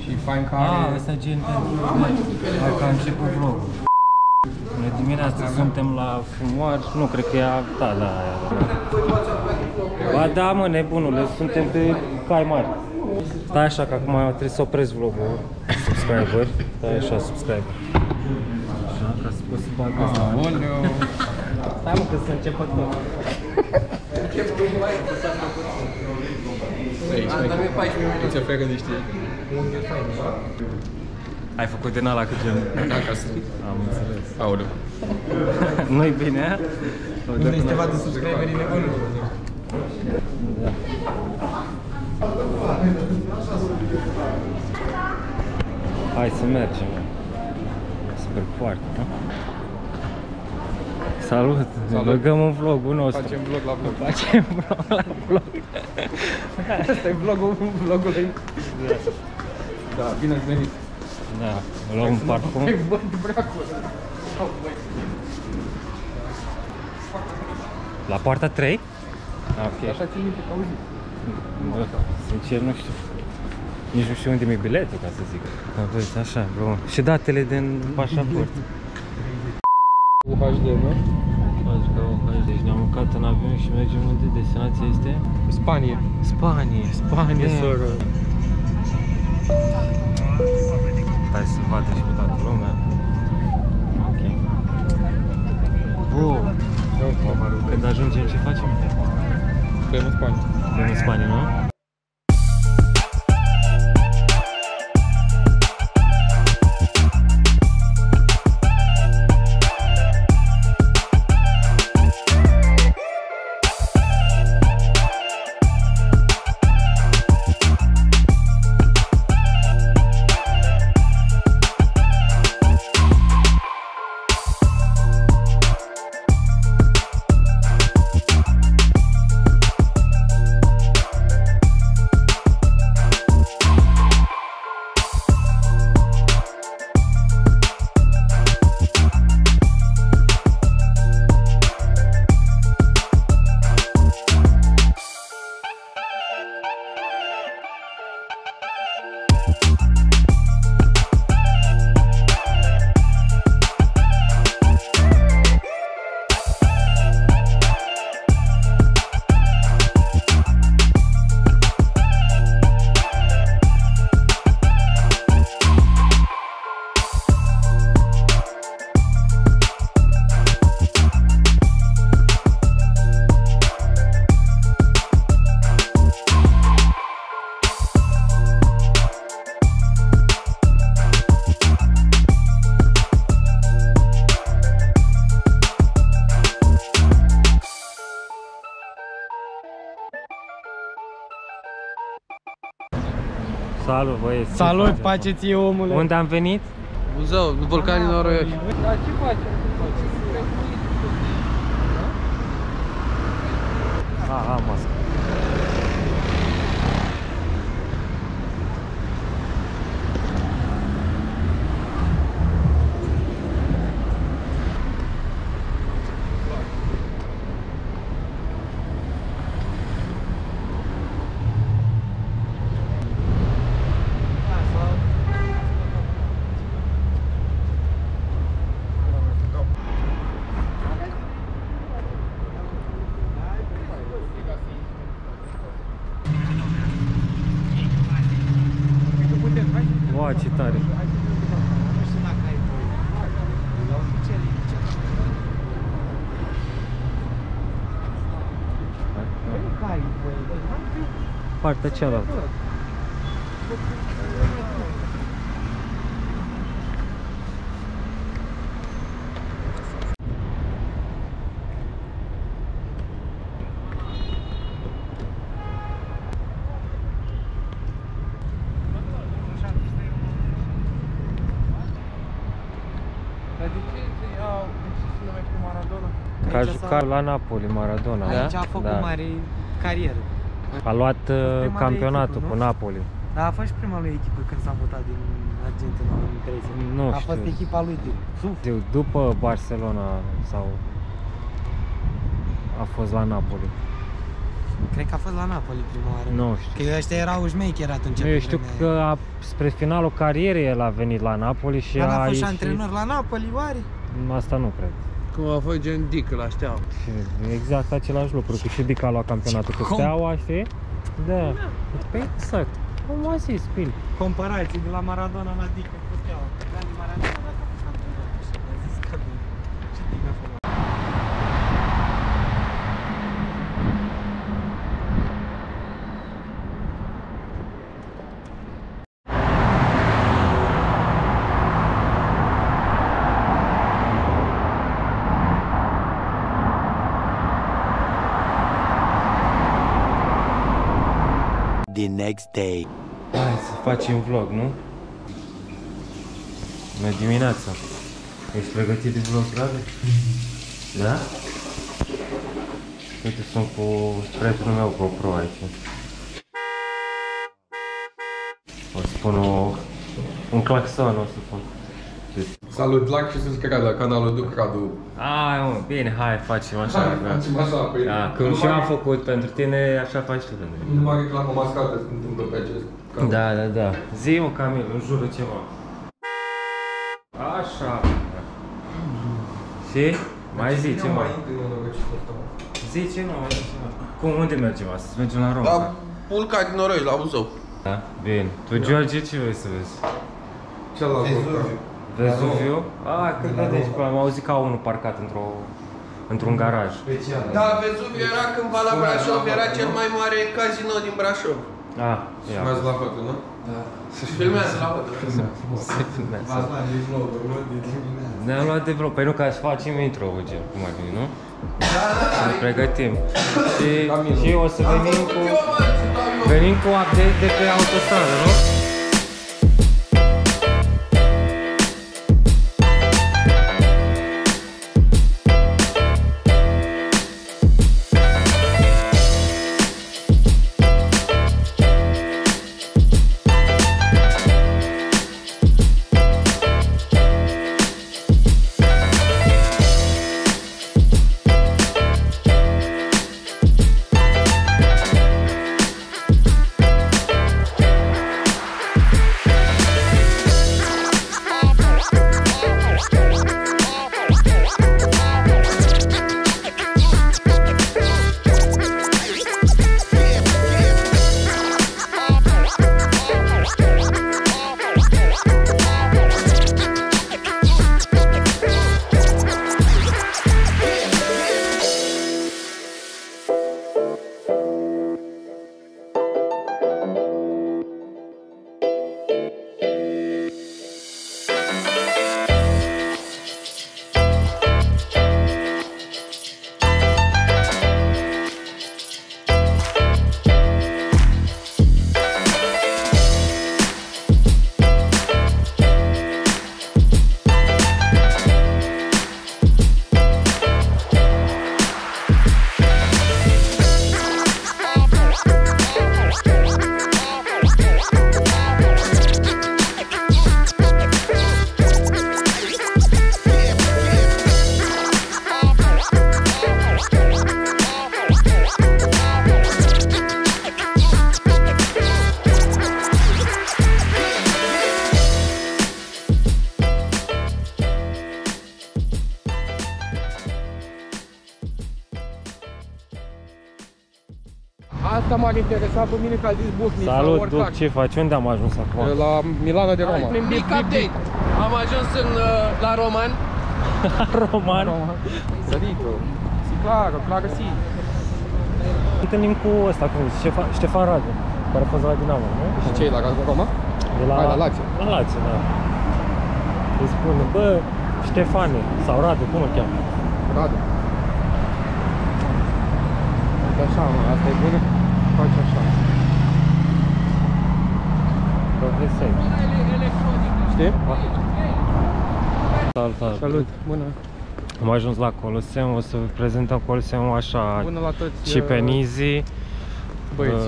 și fain care... ăsta gen pentru că a început vlogul. Bună dimineața, suntem la fumoar, nu, cred că e a... Da. Ba da, mă, nebunule, suntem pe cai mari. Stai așa, că acum trebuie să opresc vlogul, subscriber. Stai așa, subscriber. Așa, ca să poți să bag asta. Stai, mă, că să începă tot. Îți oferă niște... Ai făcut din ala cu gen... Acasă. Am înțeles. Aoleu. Nu-i bine, a? Nu este ceva de subscriberii nebunului. Da. Hai să mergem. Spre poartă, nu? Salut! Ne băgăm în vlogul nostru. Facem vlog la vlog. Facem vlog la vlog. Asta e vlogul lui. Da, bine ați venit. Da, luăm un parfum. Văd bracul. La poarta 3? Ok. Așa țin minte că auzi. Bă, sincer nu știu. Nici nu știu unde mi-e biletul, ca să zic. Da, vezi, așa, bro. Și datele din pașaport. UHD, nu? Faci ca UHD. Deci ne-am urcat în avion și mergem unde? Destinația este? Spanie. Spanie, soră. Hai să vadă și pe toată lumea. Ok. Bun. Când ajungem, ce facem? Suntem în Spanie. Suntem în Spanie, nu? Salut, băieți! Salut, pace ție, omule! Unde am venit? Buzău, Vulcanii Noroioși. Da, ce facem? Aha, mască. Wow, ce tare! Partea cealaltă. Că a jucat la Napoli, Maradona. Aici a făcut mare carieră. A luat campionatul cu Napoli. Dar a fost și prima lui echipă când s-a mutat din Argentina în 2013. Nu a știu. fost echipa lui După Barcelona sau a fost la Napoli. Cred că a fost la Napoli prima oară. Nu știu. Că ăștia erau șmecheri atunci. Eu știu că spre finalul carierei el a venit la Napoli și a a fost și ieșit. antrenor la Napoli, oare? Asta nu cred. Cum a fost gen Dic la Steaua. Exact același lucru, că și Dica a luat campionatul cu Steaua, știi? Da. Păi exact. Cum a zis, Pil? Comparații de la Maradona la Dica cu Steaua. Dani Maradona dacă a fost antrenor. A zis că ce Dica a făcut? The next day. Hai să facem vlog, nu? Bună dimineața! Ești pregătit de vlog, Rade? Da? Uite, sunt cu prietenul meu GoPro aici. O să pun un claxon, o să pun. Salut, like și subscribe la canalul Duc Radu. Ai, mă, bine, hai, facem așa. Facem așa, păi... Da, cum și eu am făcut pentru tine, așa faci tu pentru mine. Numai reclamă mascată se întâmplă pe acest canal. Da, da, da. Zi-mă, Camil, îmi jură ceva. Așa. Și? Mai zi ceva. Zi ceva, mai zi ceva. Cum, unde mergem astăzi? Mergem la Roma? La Pulca din Noroi, la Buzău. Da? Bine. Tu, George, ce vrei să vezi? Celălalt Vezuviu? Ah, cât vedeți, am auzit că au unul parcat într-un garaj. Da, Vezuviu era cândva la Brașov, era cel mai mare casino din Brașov. Ah, ia. Filmează la foto, nu? Da. Se filmează la foto. Se filmează. de vlog-uri, nu? De dimineață. Ne-am luat de vlog. Păi nu, ca să facem intro, gen, cum ar veni, nu? Da, da, Să ne pregătim. Camilo. Și o să venim cu update de pe autostradă, nu? Asta m-ar interesa pe mine, că a zis Buhni sau Salut, oricare. Duc, ce faci? Unde am ajuns acum? La Milano de Roma. Mic update. Am ajuns la Roman. Roman. Sărito. Si claro, claro si. Întâlnim cu ăsta, cu Ștefan Radu, care a fost la Dinamo, nu? Și ce e la Roma? De la, Hai, la Lazio. La Lazio, da. Îi spune, bă, Ștefane, sau Radu, cum îl cheamă? Radu. Uite așa, mă, asta e bună. Faci așa. Profesor. Știi? Salut, salut. Salut, bună. Am ajuns la Coliseum, o să vă prezentăm Coliseum așa, Bună la toți. și pe Nizi. Băieți.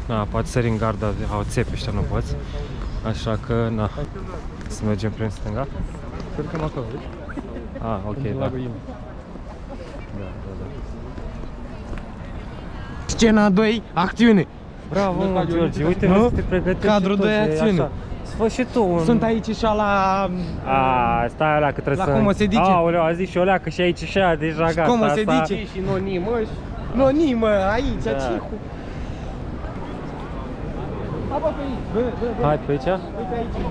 Na, poate sări în garda, au țepi ăștia, nu poți. Așa că, na, să mergem prin stânga. Cred că acolo, vezi? Ah, ok, În da. lagul Imo. Da, da, da. Scena 2, acțiune. Bravo, mă, George, uite, Nu? să te pregătești. Cadrul și tot, 2, e acțiune. așa. Să faci și tu un... Sunt aici și la... Stai alea că trebuie La să... cum o se dice? Aoleu, a zis și o leacă și aici și aia, deja gata. Cum o se asta- dice? Și nonimă și... Nu, nimă, aici, Da. ce cu... Apa pe aici, Hai pe aici? uite aici.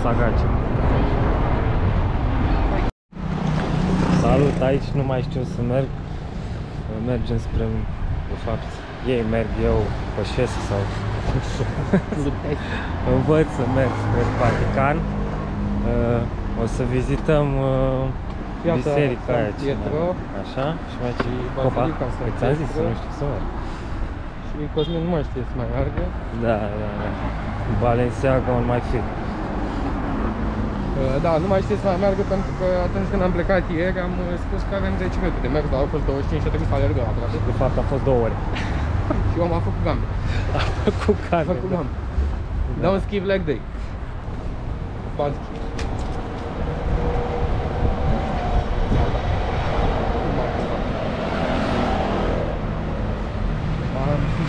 Sagace. Salut, aici nu mai știu să merg. Mergem spre... De fapt, ei merg, eu pășesc sau... Învăț să merg spre Vatican. O să vizităm biserica aia. Pietro. Așa? Și mai ce... Basilica Copa. San Că ți-am zis să Pietro. nu știu să merg. Și Cosmin nu mai știe să mai meargă. Da. Balenciaga on my feet. Da, nu mai știe să mai meargă pentru că atunci când am plecat ieri am spus că avem 10 minute de mers, dar au fost 25 și a trebuit să alergăm aproape. De fapt a fost 2 ore. Și eu am făcut gambe. Cu Am care? făcut gambe. Dau un skip leg day. Banski.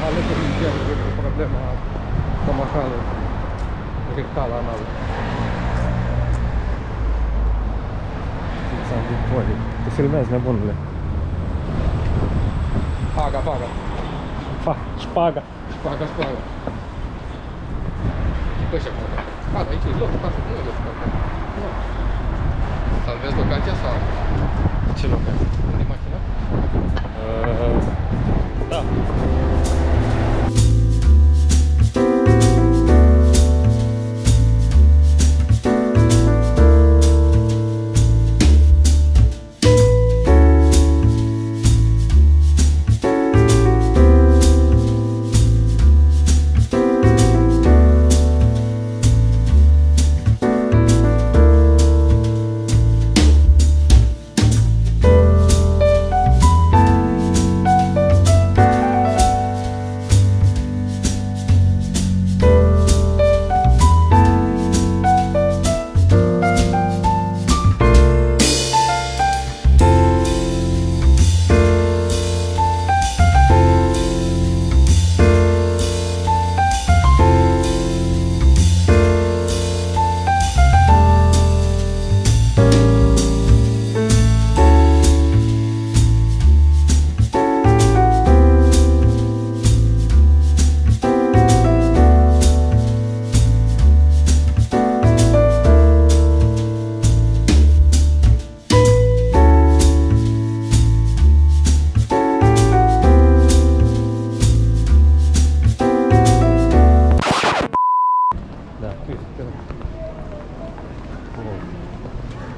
Alături de problema stomacală, rectală, anală. Ți-am dit poli. Te filmezi, nebunule. Paga. Șpaga. Paga. Păi și acum. Gata, aici e loc, pasă, nu e loc. Salvezi locația sau? Ce locație? Unde e mașina? Da.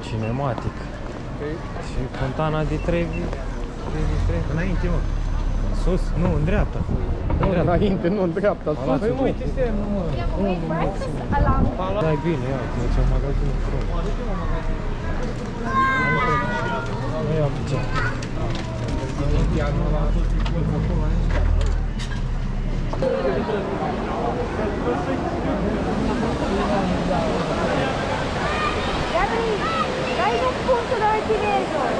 Cinematic. Și fontana di Trevi. Înainte, mă. În sus? Nu, în dreapta. Înainte, nu în dreapta. Păi uite semnul, mă. Dai bine, ia, că e magazinul frumos. Nu iau pe ce. Gabri, dai un punto dove ti vedo.